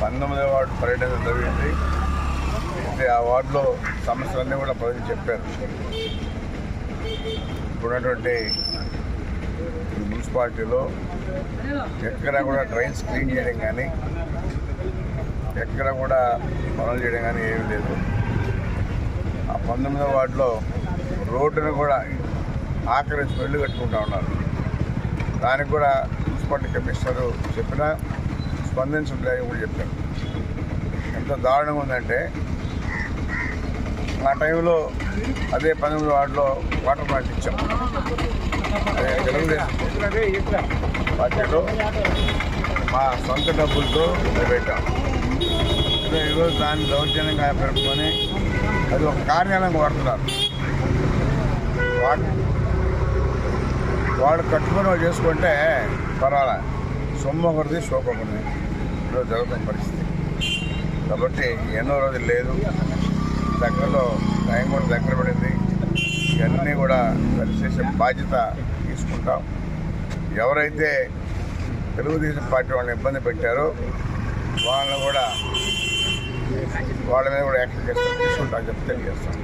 19వ ward పర్యటన జరిగింది. అయితే ఆ వార్డులో సమస్యలన్నీ కూడా ప్రజలు చెప్పారు. ఇప్పుడున్నటువంటి మున్సిపాలిటీలో ఎక్కడ కూడా డ్రైన్స్ క్లీన్ చేయడం కానీ, ఎక్కడ కూడా పనులు చేయడం కానీ ఏమీ లేదు. ఆ 19వ వార్డులో రోడ్డును కూడా ఆక్రమించి ఇళ్ళు కట్టుకుంటా ఉన్నారు. దానికి కూడా మున్సిపాలిటీ కమిషనర్ చెప్పినా స్పందించలేదని కూడా చెప్పారు. ఎంత దారుణంగా ఉందంటే, ఆ టైంలో అదే 19వ వార్డులో వాటర్ ప్లాంట్ ఇచ్చాం. అదే తెలుగుదేశం పార్టీలో మా సొంత డబ్బులతో పెట్టాం. ఈరోజు దాన్ని దౌర్జన్యంగా పెట్టుకొని అది ఒక కార్యాలయంగా వాడుతున్నారు. వాడు కట్టుకొని వాళ్ళు చేసుకుంటే పర్వాలే, సొమ్ము ఒకరిది షోక్ ఒకరిది ఈరోజు జరుగుతున్న పరిస్థితి. కాబట్టి ఎన్నో రోజులు లేదు, దగ్గరలో టైం కూడా దగ్గర పడింది. ఇవన్నీ కూడా సరిచేసే బాధ్యత తీసుకుంటాం. ఎవరైతే తెలుగుదేశం పార్టీ వాళ్ళని ఇబ్బంది పెట్టారో వాళ్ళని కూడా వాళ్ళ మీద కూడా యాక్షన్ తీసుకుంటాం చెప్తే తెలియజేస్తాం.